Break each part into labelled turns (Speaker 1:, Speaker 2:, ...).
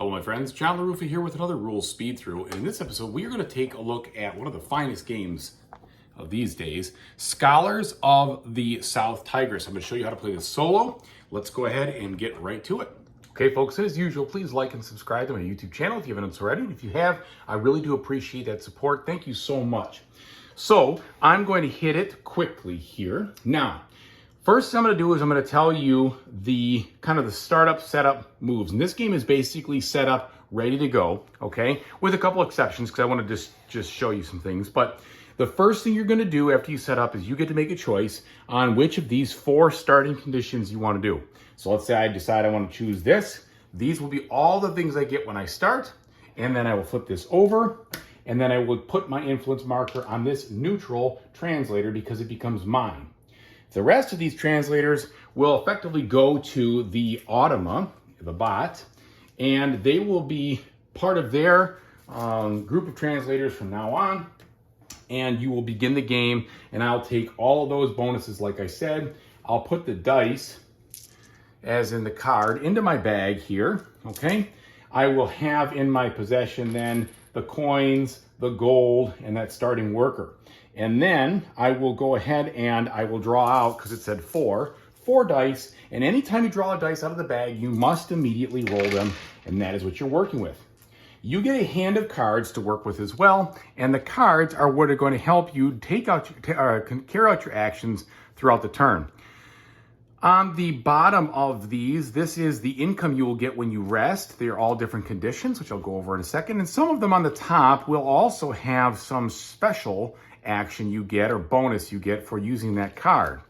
Speaker 1: Hello my friends, LaRuffa here with another rules speed through, and in this episode we are going to take a look at one of the finest games of these days, Scholars of the South Tigris. I'm going to show you how to play this solo. Let's go ahead and get right to it. Okay folks, as usual, please like and subscribe to my YouTube channel if you haven't already. And if you have, I really do appreciate that support. Thank you so much. So I'm going to hit it quickly here. Now, first thing I'm going to do is I'm going to tell you the kind of the startup setup moves. And this game is basically set up, ready to go, okay? With a couple exceptions because I want to just show you some things. But the first thing you're going to do after you set up is you get to make a choice on which of these 4 starting conditions you want to do. So let's say I decide I want to choose this. These will be all the things I get when I start. And then I will flip this over. And then I will put my influence marker on this neutral translator because it becomes mine. The rest of these translators will effectively go to the Automa, the bot, and they will be part of their group of translators from now on. And you will begin the game, and I'll take all of those bonuses, like I said. I'll put the dice, as in the card, into my bag here, okay? I will have in my possession then the coins, the gold, and that starting worker. And then I will go ahead and I will draw out, because it said 4 dice. And anytime you draw a dice out of the bag, you must immediately roll them. And that is what you're working with. You get a hand of cards to work with as well. And the cards are what are going to help you carry out your actions throughout the turn. On the bottom of these, this is the income you will get when you rest. They are all different conditions, which I'll go over in a second. And some of them on the top will also have some special action you get or bonus you get for using that card.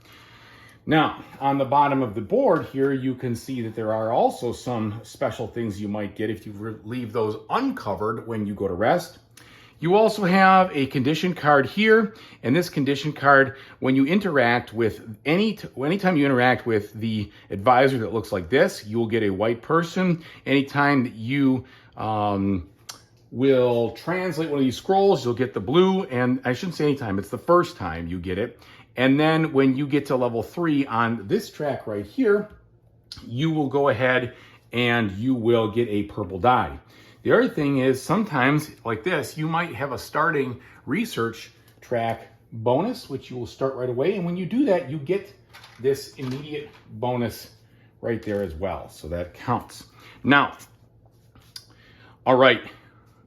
Speaker 1: Now, on the bottom of the board here, you can see that there are also some special things you might get if you leave those uncovered when you go to rest. You also have a condition card here, and this condition card, when you interact with anytime you interact with the advisor that looks like this, you will get a white person. Anytime that you will translate one of these scrolls, you'll get the blue, and I shouldn't say anytime, it's the first time you get it. And then when you get to level 3 on this track right here, you will go ahead and you will get a purple die. The other thing is sometimes like this, you might have a starting research track bonus, which you will start right away. And when you do that, you get this immediate bonus right there as well. So that counts. Now, all right,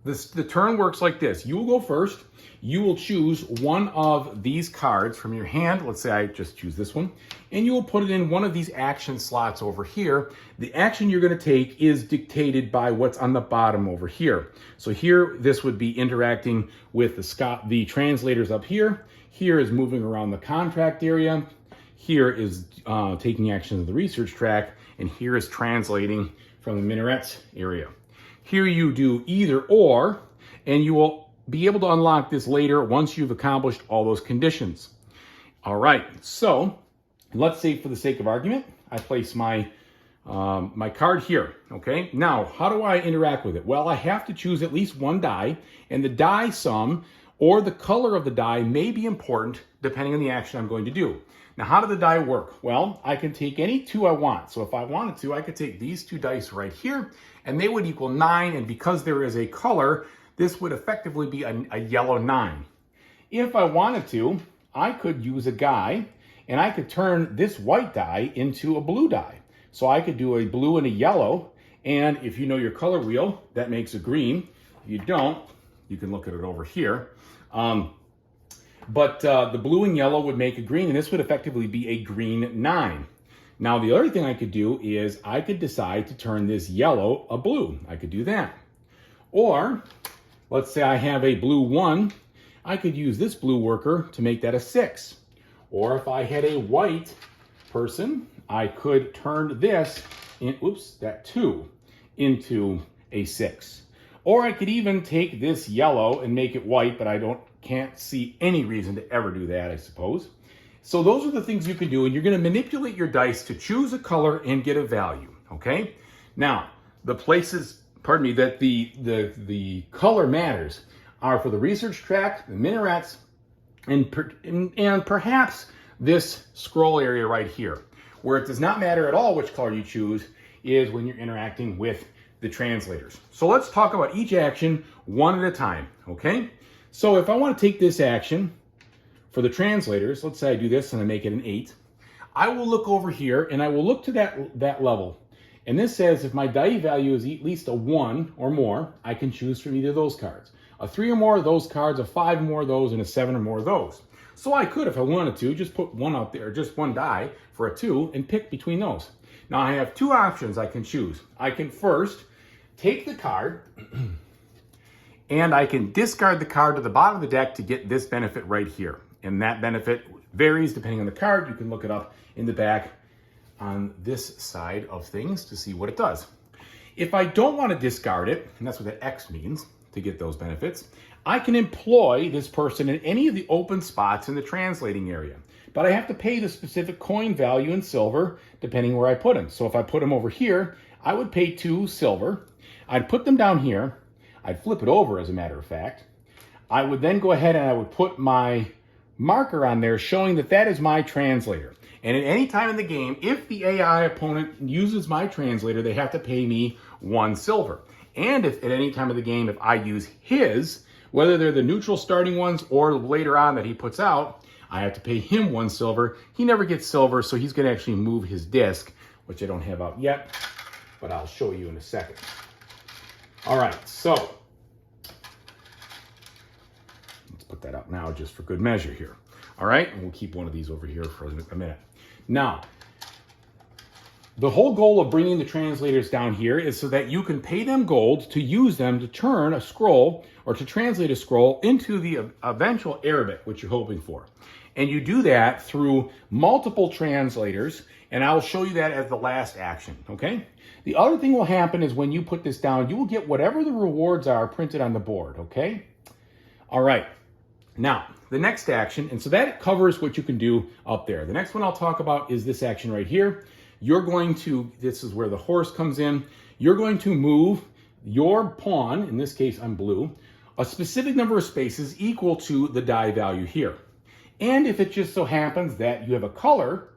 Speaker 1: the turn works like this. You will go first. You will choose one of these cards from your hand. Let's say I just choose this one. And you will put it in one of these action slots over here. The action you're going to take is dictated by what's on the bottom over here. So here, this would be interacting with the translators up here. Here is moving around the contract area. Here is taking action of the research track. And here is translating from the Minaret area. Here you do either or, and you will be able to unlock this later once you've accomplished all those conditions. All right, so let's say for the sake of argument, I place my my card here, okay? Now, how do I interact with it? Well, I have to choose at least one die, and the die sum or the color of the die may be important depending on the action I'm going to do. Now, how do the die work? Well, I can take any 2 I want. So if I wanted to, I could take these 2 dice right here, and they would equal 9, and because there is a color, this would effectively be a yellow 9. If I wanted to, I could use a guy, and I could turn this white die into a blue die. So I could do a blue and a yellow, and if you know your color wheel, that makes a green. If you don't, you can look at it over here. But the blue and yellow would make a green, and this would effectively be a green 9. Now, the other thing I could do is I could decide to turn this yellow a blue. I could do that. Or, let's say I have a blue 1. I could use this blue worker to make that a 6. Or if I had a white person, I could turn this, that 2, into a 6. Or I could even take this yellow and make it white, but I can't see any reason to ever do that, I suppose. So those are the things you can do, and you're going to manipulate your dice to choose a color and get a value, okay? Now, the places, that the color matters are for the research track, the minarets, and perhaps this scroll area right here. Where it does not matter at all which color you choose is when you're interacting with the translators. So let's talk about each action one at a time, okay? So if I want to take this action for the translators, let's say I do this and I make it an 8. I will look over here and I will look to that level. And this says if my die value is at least a 1 or more, I can choose from either of those cards. A 3 or more of those cards, a 5 or more of those, and a 7 or more of those. So I could, if I wanted to, just put one out there, just one die for a 2 and pick between those. Now I have 2 options I can choose. I can first take the card and I can discard the card to the bottom of the deck to get this benefit right here. And that benefit varies depending on the card. You can look it up in the back on this side of things to see what it does. If I don't want to discard it, and that's what that X means to get those benefits, I can employ this person in any of the open spots in the translating area. But I have to pay the specific coin value in silver depending where I put them. So if I put them over here, I would pay 2 silver. I'd put them down here. I'd flip it over, as a matter of fact. I would then go ahead and I would put my marker on there showing that that is my translator. And at any time in the game, if the AI opponent uses my translator, they have to pay me 1 silver. And if at any time of the game, if I use his, whether they're the neutral starting ones or later on that he puts out, I have to pay him 1 silver. He never gets silver, so he's going to actually move his disc, which I don't have out yet, but I'll show you in a second. All right, so let's put that up now just for good measure here. All right, and we'll keep one of these over here for a minute. Now, the whole goal of bringing the translators down here is so that you can pay them gold to use them to turn a scroll or to translate a scroll into the eventual Arabic, which you're hoping for. And you do that through multiple translators, and I'll show you that as the last action, okay? The other thing will happen is when you put this down, you will get whatever the rewards are printed on the board, okay? All right. Now, the next action, and so that covers what you can do up there. The next one I'll talk about is this action right here. You're going to, this is where the horse comes in, you're going to move your pawn, in this case I'm blue, a specific number of spaces equal to the die value here. And if it just so happens that you have a color,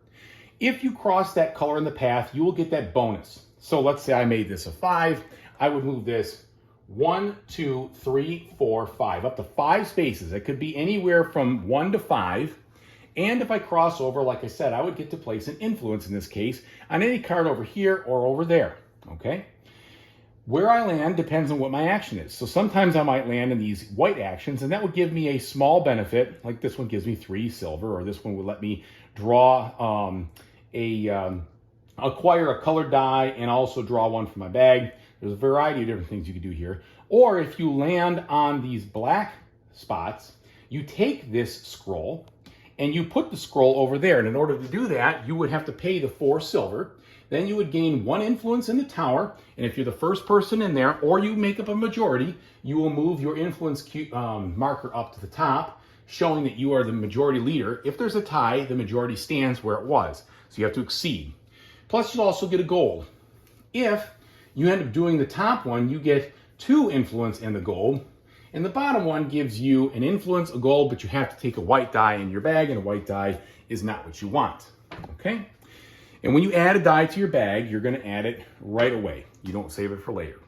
Speaker 1: if you cross that color in the path, you will get that bonus. So let's say I made this a 5, I would move this 1, 2, 3, 4, 5, up to 5 spaces. It could be anywhere from 1 to 5. And if I cross over, like I said, I would get to place an influence in this case on any card over here or over there, okay? Where I land depends on what my action is. So sometimes I might land in these white actions, and that would give me a small benefit, like this one gives me 3 silver, or this one would let me draw acquire a colored die and also draw one from my bag. There's a variety of different things you could do here. Or if you land on these black spots, you take this scroll and you put the scroll over there. And in order to do that, you would have to pay the 4 silver. Then you would gain 1 influence in the tower. And if you're the first person in there, or you make up a majority, you will move your influence marker up to the top, showing that you are the majority leader. If there's a tie, the majority stands where it was. So you have to exceed. Plus, you'll also get a gold. If you end up doing the top one, you get 2 influence and the gold. And the bottom one gives you an influence, a gold, but you have to take a white die in your bag, and a white die is not what you want, okay? And when you add a die to your bag, you're gonna add it right away. You don't save it for later.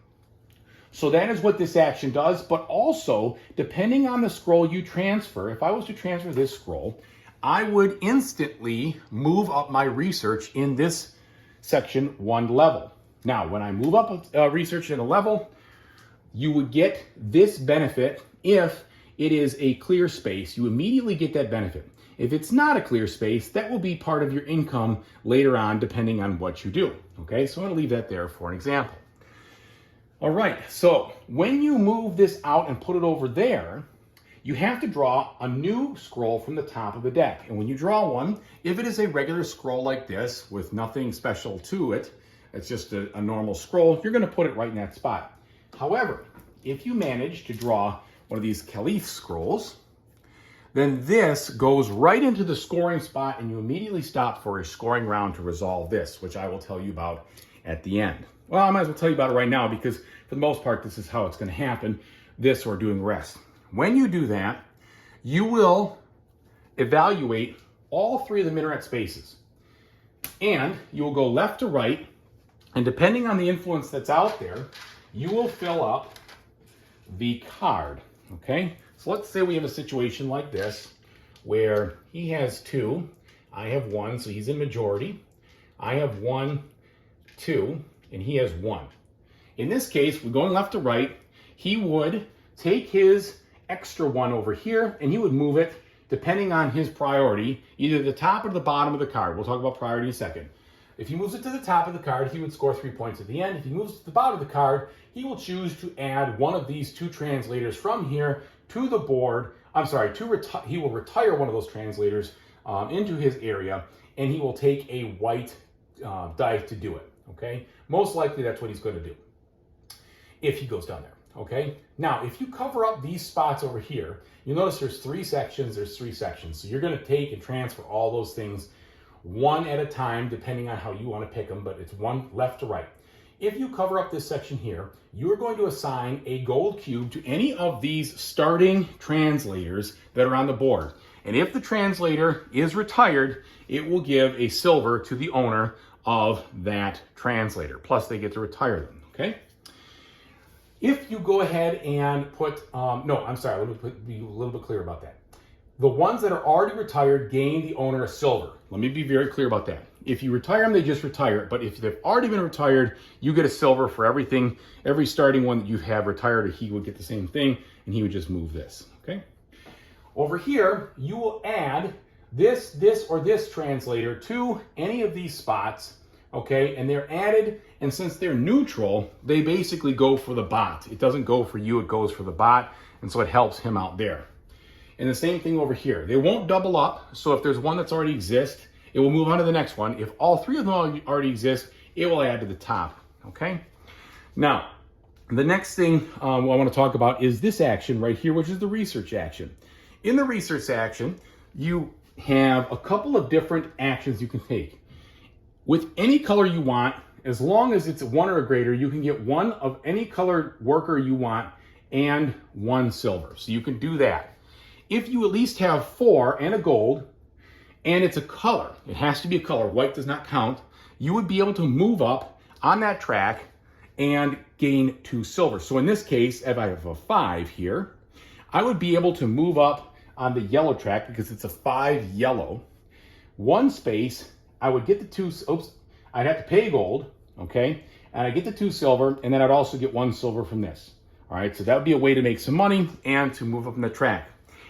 Speaker 1: So that is what this action does, but also, depending on the scroll you transfer, if I was to transfer this scroll, I would instantly move up my research in this section 1 level. Now, when I move up research in a level, you would get this benefit if it is a clear space. You immediately get that benefit. If it's not a clear space, that will be part of your income later on, depending on what you do. Okay, so I'm gonna leave that there for an example. All right, so when you move this out and put it over there, you have to draw a new scroll from the top of the deck. And when you draw one, if it is a regular scroll like this with nothing special to it, it's just a normal scroll, you're gonna put it right in that spot. However, if you manage to draw one of these Caliph scrolls, then this goes right into the scoring spot and you immediately stop for a scoring round to resolve this, which I will tell you about at the end. Well, I might as well tell you about it right now because for the most part, this is how it's gonna happen, this or doing rest. When you do that, you will evaluate all 3 of the Minaret spaces. And you will go left to right And depending on the influence that's out there, you will fill up the card, okay? So let's say we have a situation like this where he has 2, I have 1, so he's in majority. I have 1, 2, and he has 1. In this case, we're going left to right. He would take his extra 1 over here and he would move it depending on his priority, either the top or the bottom of the card. We'll talk about priority in a second. If he moves it to the top of the card, he would score 3 points at the end. If he moves it to the bottom of the card, he will choose to add one of these 2 translators from here to the board. I'm sorry, he will retire one of those translators into his area, and he will take a white die to do it, okay? Most likely that's what he's going to do if he goes down there, okay? Now, if you cover up these spots over here, you'll notice there's 3 sections, So you're going to take and transfer all those things one at a time, depending on how you want to pick them, but it's one left to right. If you cover up this section here, you are going to assign a gold cube to any of these starting translators that are on the board. And if the translator is retired, it will give a silver to the owner of that translator. Plus, they get to retire them, okay? If you go ahead and put, let me be a little bit clear about that. The ones that are already retired gain the owner a silver. Let me be very clear about that. If you retire them, they just retire it. But if they've already been retired, you get a silver for everything. Every starting one that you have retired, he would get the same thing, and he would just move this, okay? Over here, you will add this, or this translator to any of these spots, okay? And they're added, and since they're neutral, they basically go for the bot. It doesn't go for you, it goes for the bot, and so it helps him out there. And the same thing over here. They won't double up, so if there's one that's already exists, it will move on to the next one. If all 3 of them already exist, it will add to the top, okay? Now, the next thing I want to talk about is this action right here, which is the research action. In the research action, you have a couple of different actions you can take. With any color you want, as long as it's 1 or greater, you can get 1 of any color worker you want and 1 silver. So you can do that. If you at least have 4 and a gold, and it's a color, it has to be a color, white does not count, you would be able to move up on that track and gain 2 silver. So in this case, if I have a 5 here, I would be able to move up on the yellow track because it's a 5 yellow. 1 space, I would get the 2, I'd have to pay gold, okay? And I get the 2 silver, and then I'd also get 1 silver from this. All right, so that would be a way to make some money and to move up on the track.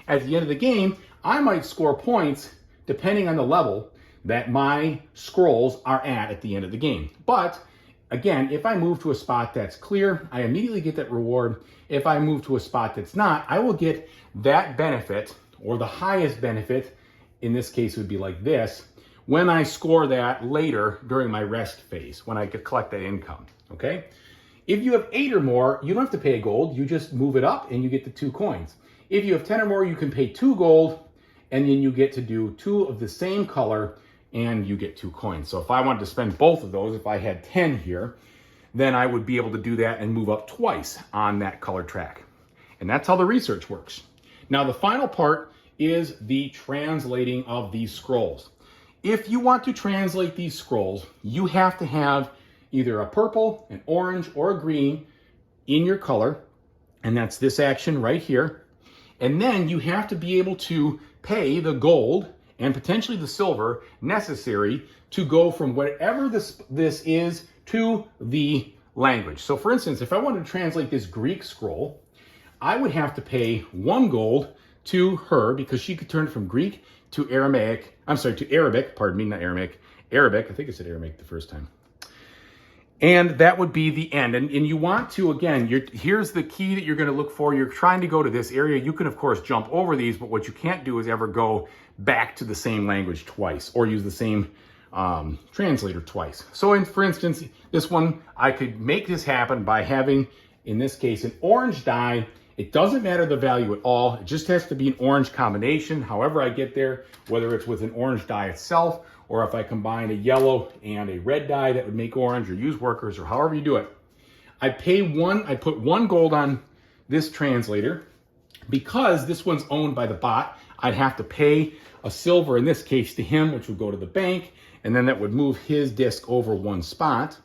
Speaker 1: At the end of the game, I might score points depending on the level that my scrolls are at the end of the game. But again, if I move to a spot that's clear, I immediately get that reward. If I move to a spot that's not, I will get that benefit, or the highest benefit, in this case would be like this, when I score that later during my rest phase, when I collect that income, okay? If you have 8 or more, you don't have to pay gold, you just move it up and you get the 2 coins. If you have 10 or more, you can pay 2 gold, and then you get to do 2 of the same color, and you get 2 coins. So if I wanted to spend both of those, if I had 10 here, then I would be able to do that and move up twice on that color track. And that's how the research works. Now, the final part is the translating of these scrolls. If you want to translate these scrolls, you have to have either a purple, an orange, or a green in your color, and that's this action right here. And then you have to be able to pay the gold and potentially the silver necessary to go from whatever this is to the language. So for instance, if I wanted to translate this Greek scroll, I would have to pay 1 gold to her because she could turn from Greek to Arabic, pardon me, not Aramaic, Arabic, I think I said Aramaic the first time. And that would be the end. And you want to, again, here's the key that you're going to look for. You're trying to go to this area. You can, of course, jump over these, but what you can't do is ever go back to the same language twice or use the same translator twice. So for instance, this one, I could make this happen by having, in this case, an orange die. It doesn't matter the value at all. It just has to be an orange combination. However I get there, whether it's with an orange die itself, or if I combine a yellow and a red die that would make orange, or use workers, or however you do it. I put 1 gold on this translator. Because this one's owned by the bot, I'd have to pay a silver, in this case, to him, which would go to the bank, and then that would move his disc over 1 spot.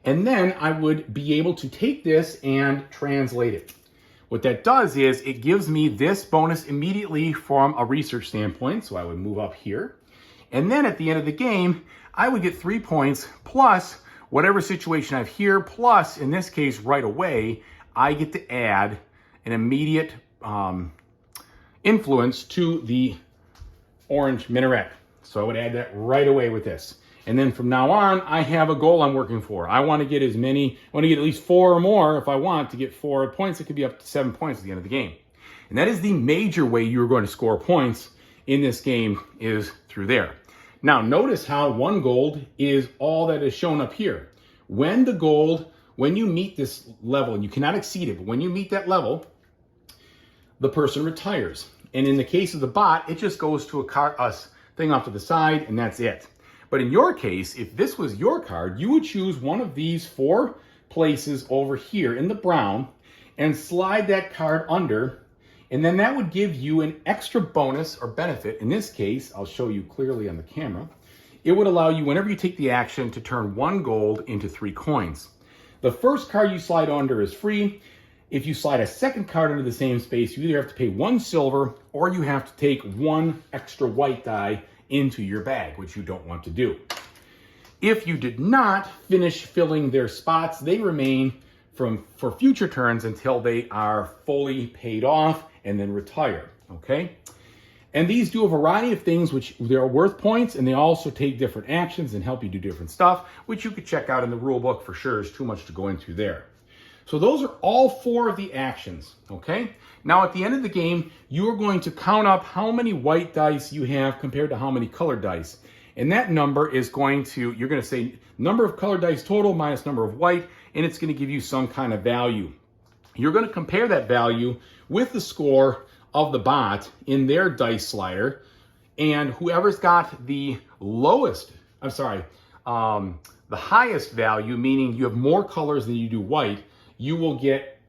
Speaker 1: And then I would be able to take this and translate it. What that does is it gives me this bonus immediately from a research standpoint. So I would move up here. And then at the end of the game, I would get 3 points plus whatever situation I have here, plus in this case, right away, I get to add an immediate influence to the orange minaret. So I would add that right away with this. And then from now on, I have a goal I'm working for. I want to get at least 4 or more if I want to get 4 points. It could be up to 7 points at the end of the game. And that is the major way you're going to score points in this game, is through there. Now, notice how 1 gold is all that is shown up here. When you meet this level, and you cannot exceed it, but when you meet that level, the person retires. And in the case of the bot, it just goes to a thing off to the side, and that's it. But in your case, if this was your card, you would choose one of these 4 places over here in the brown and slide that card under, and then that would give you an extra bonus or benefit. In this case, I'll show you clearly on the camera. It would allow you, whenever you take the action, to turn 1 gold into 3 coins. The first card you slide under is free. If you slide a second card into the same space, you either have to pay 1 silver or you have to take 1 extra white die into your bag, which you don't want to do. If you did not finish filling their spots, they remain for future turns until they are fully paid off and then retire, okay? And these do a variety of things which they're worth points, and they also take different actions and help you do different stuff, which you could check out in the rule book for sure. There's too much to go into there. So those are all 4 of the actions, okay? Now at the end of the game, you are going to count up how many white dice you have compared to how many colored dice. And that number is you're going to say number of colored dice total minus number of white, and it's going to give you some kind of value. You're going to compare that value with the score of the bot in their dice slider, and whoever's got the highest value, meaning you have more colors than you do white, you will get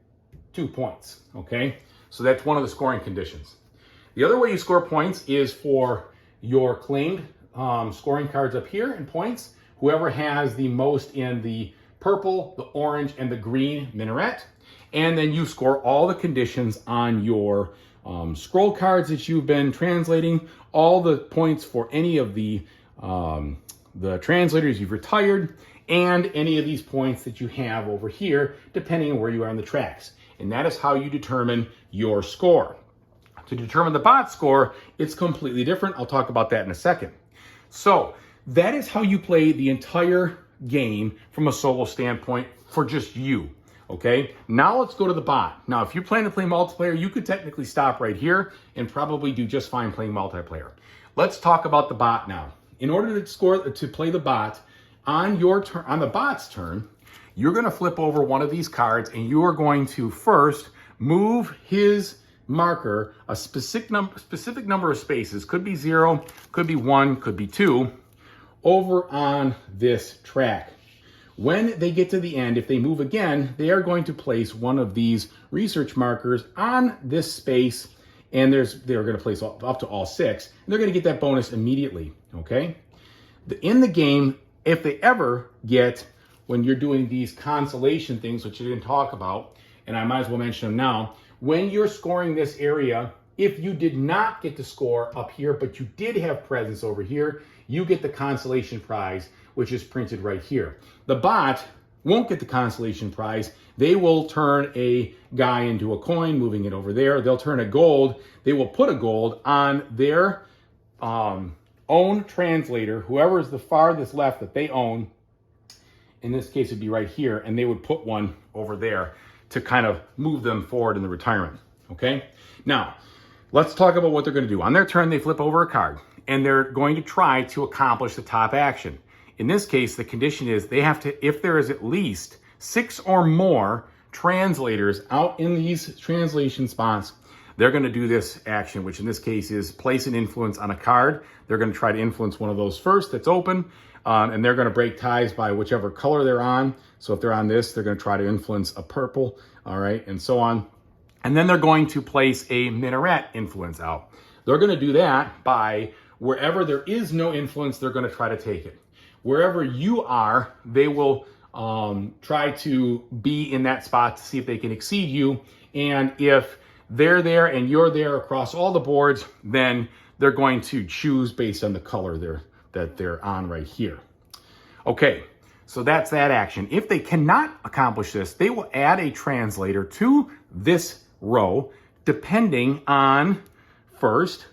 Speaker 1: 2 points, okay? So that's one of the scoring conditions. The other way you score points is for your claimed scoring cards up here in points. Whoever has the most in the purple, the orange, and the green minaret. And then you score all the conditions on your scroll cards that you've been translating, all the points for any of the translators you've retired, and any of these points that you have over here, depending on where you are on the tracks. And that is how you determine your score. To determine the bot score, it's completely different. I'll talk about that in a second. So that is how you play the entire game from a solo standpoint for just you. Okay, now let's go to the bot. Now, if you plan to play multiplayer, you could technically stop right here and probably do just fine playing multiplayer. Let's talk about the bot now. In order to play the bot, on the bot's turn, you're going to flip over one of these cards, and you are going to first move his marker a specific number of spaces. Could be 0, could be 1, could be 2, over on this track. When they get to the end, if they move again, they are going to place one of these research markers on this space, and they're going to place up to all 6, and they're going to get that bonus immediately, okay? In the game, if they ever get, when you're doing these consolation things, which I didn't talk about, and I might as well mention them now, when you're scoring this area, if you did not get to score up here, but you did have presence over here, you get the consolation prize, which is printed right here. The bot won't get the consolation prize. They will turn a guy into a coin, moving it over there. They'll turn a gold. They will put a gold on their own translator, whoever is the farthest left that they own. In this case, it'd be right here, and they would put one over there to kind of move them forward in the retirement, okay? Now, let's talk about what they're gonna do. On their turn, they flip over a card, and they're going to try to accomplish the top action. In this case, the condition is they have to, if there is at least 6 or more translators out in these translation spots, they're going to do this action, which in this case is place an influence on a card. They're going to try to influence one of those first that's open, and they're going to break ties by whichever color they're on. So if they're on this, they're going to try to influence a purple, all right, and so on. And then they're going to place a minaret influence out. They're going to do that by wherever there is no influence, they're going to try to take it. Wherever you are, they will try to be in that spot to see if they can exceed you. And if they're there and you're there across all the boards, then they're going to choose based on the color that they're on right here. Okay, so that's that action. If they cannot accomplish this, they will add a translator to this row, depending on, first,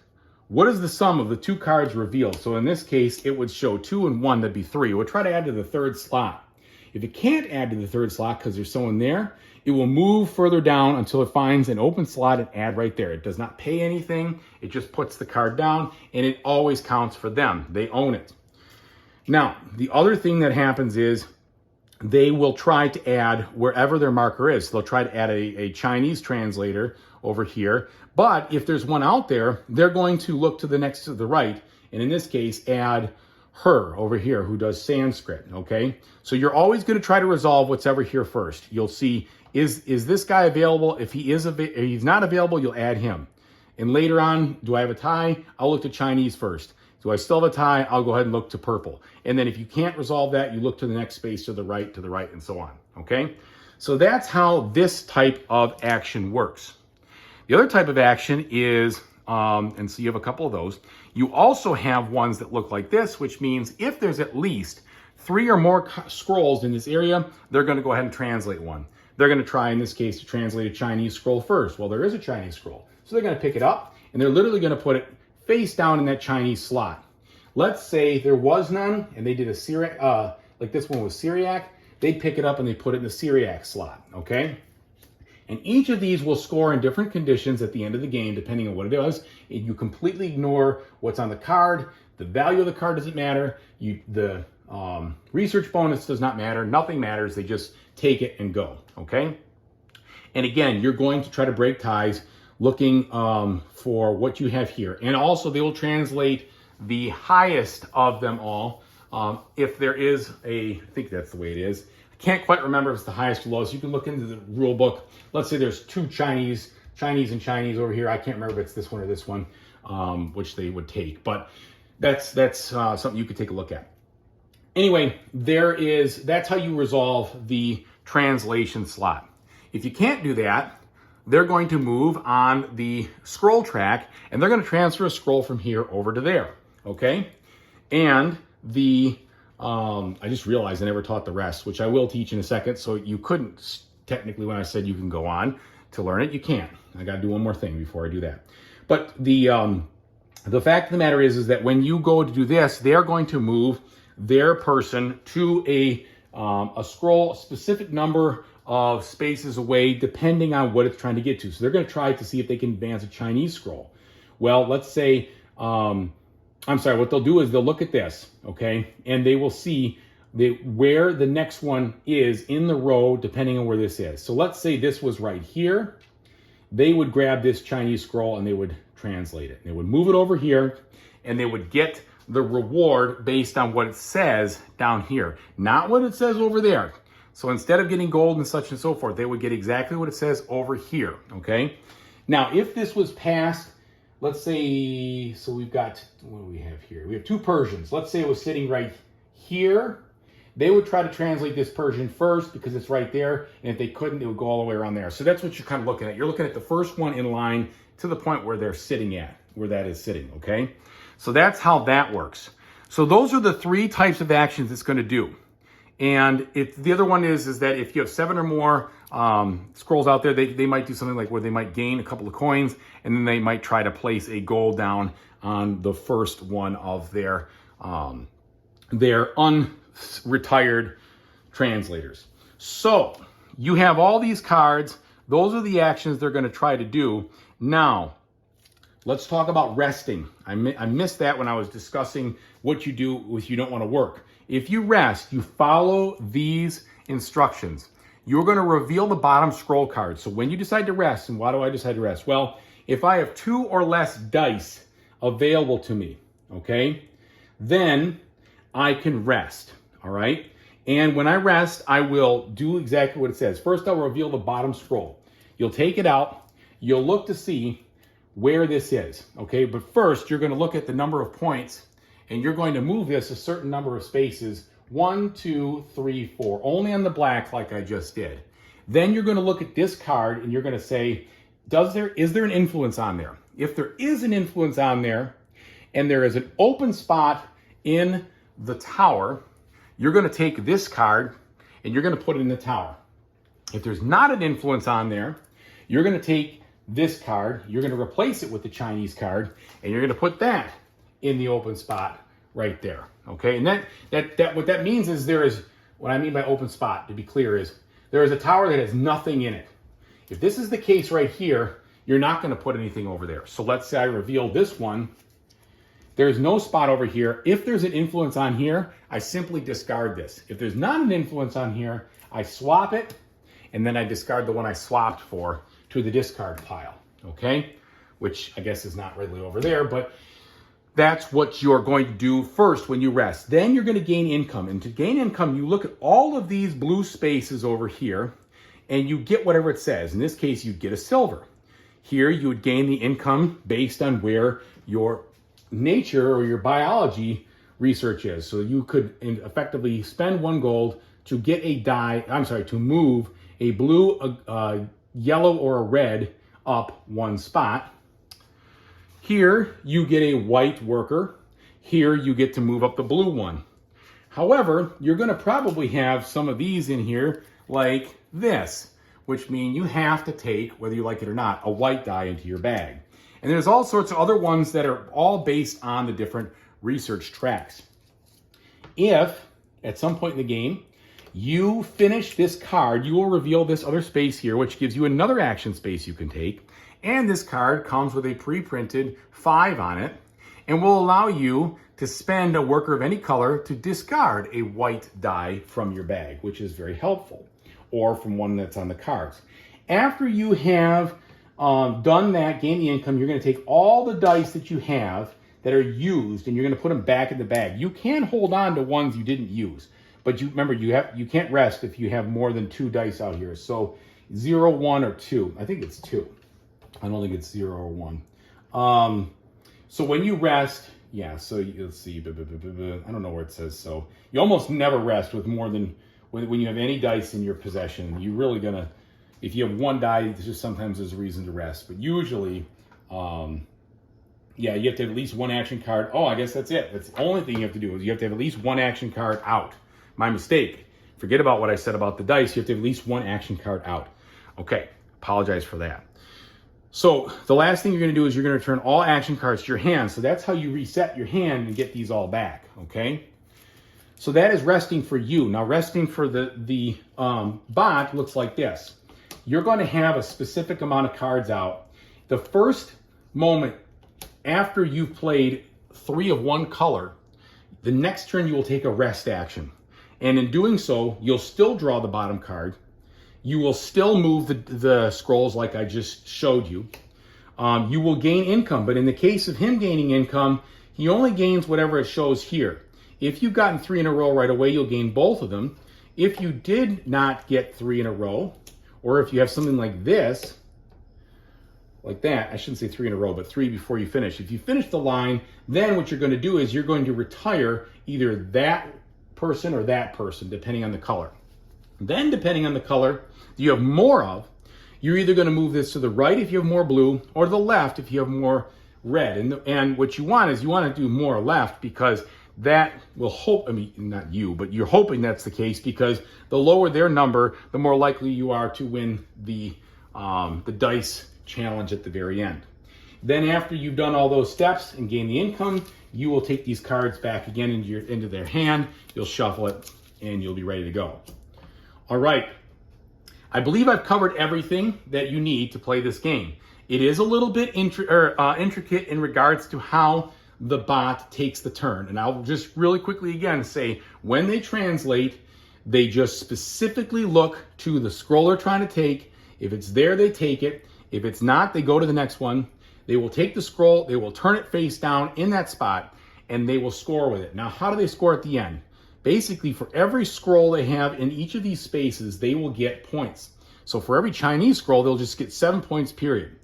Speaker 1: what is the sum of the two cards revealed? So in this case, it would show 2 and 1, that'd be 3. It would try to add to the third slot. If it can't add to the third slot because there's someone there, it will move further down until it finds an open slot and add right there. It does not pay anything. It just puts the card down, and it always counts for them. They own it. Now, the other thing that happens is they will try to add wherever their marker is. So they'll try to add a Chinese translator over here. But if there's one out there, they're going to look to the next to the right, and in this case, add her over here who does Sanskrit, okay? So you're always going to try to resolve what's ever here first. You'll see, is this guy available? If he's not available, you'll add him. And later on, do I have a tie? I'll look to Chinese first. Do I still have a tie? I'll go ahead and look to purple. And then if you can't resolve that, you look to the next space to the right, and so on, okay? So that's how this type of action works. The other type of action is, and so you have a couple of those. You also have ones that look like this, which means if there's at least 3 or more scrolls in this area, they're going to go ahead and translate one. They're going to try, in this case, to translate a Chinese scroll first. Well, there is a Chinese scroll. So they're going to pick it up, and they're literally going to put it face down in that Chinese slot. Let's say there was none, and they did a Syriac, like this one was Syriac. They pick it up and they put it in the Syriac slot, okay? And each of these will score in different conditions at the end of the game, depending on what it is. And you completely ignore what's on the card. The value of the card doesn't matter. The research bonus does not matter. Nothing matters. They just take it and go, okay? And again, you're going to try to break ties looking for what you have here. And also, they will translate the highest of them all. If there is I think that's the way it is. I can't quite remember if it's the highest or lowest. You can look into the rule book. Let's say there's 2 Chinese and Chinese over here. I can't remember if it's this one or this one, which they would take. But that's something you could take a look at. Anyway, that's how you resolve the translation slot. If you can't do that, they're going to move on the scroll track, and they're going to transfer a scroll from here over to there, okay? And I just realized I never taught the rest, which I will teach in a second, so you couldn't, technically, when I said you can go on to learn it, you can't. I got to do one more thing before I do that. But the fact of the matter is that when you go to do this, they're going to move their person to a scroll, specific number of spaces away, depending on what it's trying to get to. So they're going to try to see if they can advance a Chinese scroll. Well, let's say, what they'll do is they'll look at this, okay? And they will see where the next one is in the row, depending on where this is. So let's say this was right here. They would grab this Chinese scroll and they would translate it. They would move it over here, and they would get the reward based on what it says down here, not what it says over there. So instead of getting gold and such and so forth, they would get exactly what it says over here, okay? Now, if this was passed, let's say, so we've got, what do we have here? We have 2 Persians. Let's say it was sitting right here. They would try to translate this Persian first because it's right there, and if they couldn't, it would go all the way around there. So that's what you're kind of looking at. You're looking at the first one in line to the point where they're sitting at, where that is sitting, okay? So that's how that works. So those are the 3 types of actions it's going to do. And the other one is that if you have 7 or more scrolls out there, they might do something like where they might gain a couple of coins, and then they might try to place a gold down on the first one of their unretired translators. So you have all these cards. Those are the actions they're going to try to do. Now, let's talk about resting. I missed that when I was discussing what you do if you don't want to work. If you rest, you follow these instructions. You're going to reveal the bottom scroll card. So when you decide to rest, and why do I decide to rest? Well, if I have 2 or less dice available to me, okay, then I can rest, all right? And when I rest, I will do exactly what it says. First, I'll reveal the bottom scroll. You'll take it out. You'll look to see where this is, okay? But first, you're going to look at the number of points, and you're going to move this a certain number of spaces 1, 2, 3, 4, only on the black like I just did. Then you're going to look at this card and you're going to say, is there an influence on there? If there is an influence on there and there is an open spot in the tower, you're going to take this card and you're going to put it in the tower. If there's not an influence on there, you're going to take this card, you're going to replace it with the Chinese card, and you're going to put that in the open spot right there. Okay, and that what that means is what I mean by open spot, to be clear, is there is a tower that has nothing in it. If this is the case right here, you're not going to put anything over there. So let's say I reveal this one. There's no spot over here. If there's an influence on here, I simply discard this. If there's not an influence on here, I swap it, and then I discard the one I swapped for to the discard pile, okay? Which I guess is not really over there, but that's what you're going to do first when you rest. Then you're going to gain income. And to gain income, you look at all of these blue spaces over here, and you get whatever it says. In this case, you'd get a silver. Here, you would gain the income based on where your nature or your biology research is. So you could effectively spend 1 gold to get to move a blue, yellow, or a red up 1 spot. Here, you get a white worker. Here, you get to move up the blue one. However, you're going to probably have some of these in here like this, which means you have to take, whether you like it or not, a white die into your bag. And there's all sorts of other ones that are all based on the different research tracks. If, at some point in the game, you finish this card, you will reveal this other space here, which gives you another action space you can take. And this card comes with a pre-printed 5 on it and will allow you to spend a worker of any color to discard a white die from your bag, which is very helpful, or from one that's on the cards. After you have done that, gain the income, you're going to take all the dice that you have that are used and you're going to put them back in the bag. You can hold on to ones you didn't use, but remember, you can't rest if you have more than 2 dice out here. So 0, 1, or 2. I think it's 2. I don't think it's 0 or 1. So when you rest, so let's see, I don't know where it says so. You almost never rest with more than, when you have any dice in your possession. You're really gonna, if you have 1 die, just sometimes there's a reason to rest. But usually, you have to have at least 1 action card. Oh, I guess that's it. That's the only thing you have to do, is you have to have at least 1 action card out. My mistake. Forget about what I said about the dice. You have to have at least 1 action card out. Okay, apologize for that. So the last thing you're going to do is you're going to return all action cards to your hand. So that's how you reset your hand and get these all back, okay? So that is resting for you. Now resting for the bot looks like this. You're going to have a specific amount of cards out. The first moment after you've played 3 of 1 color, the next turn you will take a rest action. And in doing so, you'll still draw the bottom card. You will still move the scrolls like I just showed you. You will gain income, but in the case of him gaining income, he only gains whatever it shows here. If you've gotten 3 in a row right away, you'll gain both of them. If you did not get 3 in a row, or if you have something like this, like that, I shouldn't say 3 in a row, but 3 before you finish. If you finish the line, then what you're going to do is you're going to retire either that person or that person, depending on the color. Then, depending on the color you have more of, you're either going to move this to the right if you have more blue, or to the left if you have more red. And what you want is you want to do more left, because that will not you, but you're hoping that's the case, because the lower their number, the more likely you are to win the dice challenge at the very end. Then after you've done all those steps and gain the income, you will take these cards back again into their hand, you'll shuffle it, and you'll be ready to go. All right, I believe I've covered everything that you need to play this game. It is a little bit intricate in regards to how the bot takes the turn. And I'll just really quickly again say, when they translate, they just specifically look to the scroll they're trying to take. If it's there, they take it. If it's not, they go to the next one. They will take the scroll, they will turn it face down in that spot, and they will score with it. Now, how do they score at the end? Basically, for every scroll they have in each of these spaces, they will get points. So for every Chinese scroll, they'll just get 7 points, period.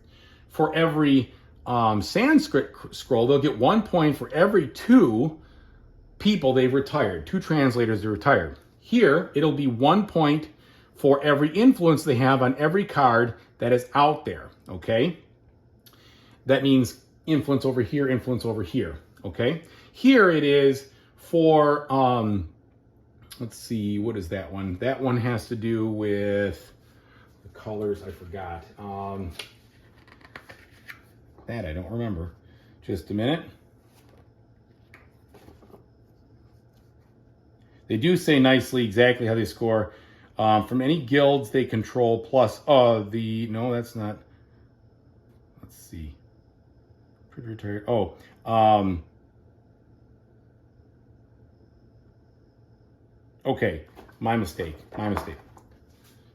Speaker 1: For every Sanskrit scroll, they'll get 1 point for every 2 people they've retired, 2 translators they retired. Here, it'll be 1 point for every influence they have on every card that is out there, okay? That means influence over here, okay? Here it is for, let's see, what is that one? That one has to do with the colors, I forgot. That I don't remember. Just a minute. They do say nicely exactly how they score. From any guilds they control plus, no, that's not, let's see. Okay, my mistake.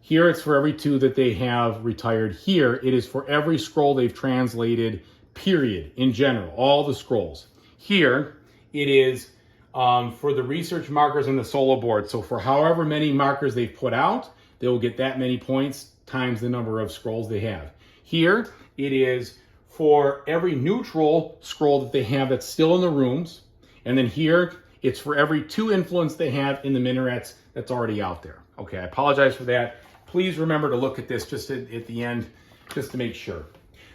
Speaker 1: Here it's for every 2 that they have retired. Here it is for every scroll they've translated, period, in general, all the scrolls. Here it is for the research markers and the solo board. So for however many markers they've put out, they will get that many points times the number of scrolls they have. Here it is for every neutral scroll that they have that's still in the rooms. And then here it's for every 2 influence they have in the minarets that's already out there. Okay, I apologize for that. Please remember to look at this just at the end, just to make sure.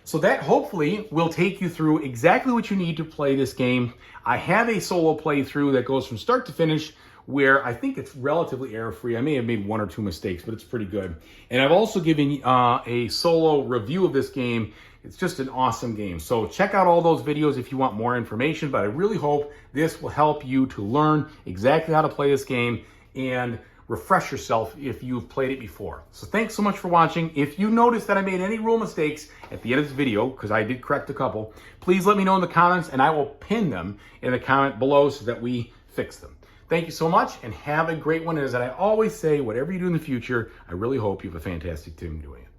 Speaker 1: So that hopefully will take you through exactly what you need to play this game. I have a solo playthrough that goes from start to finish where I think it's relatively error-free. I may have made 1 or 2 mistakes, but it's pretty good. And I've also given a solo review of this game. It's just an awesome game. So check out all those videos if you want more information, but I really hope this will help you to learn exactly how to play this game and refresh yourself if you've played it before. So thanks so much for watching. If you notice that I made any rule mistakes at the end of this video, because I did correct a couple, please let me know in the comments and I will pin them in the comment below so that we fix them. Thank you so much and have a great one. And as I always say, whatever you do in the future, I really hope you have a fantastic time doing it.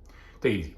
Speaker 1: Take it easy.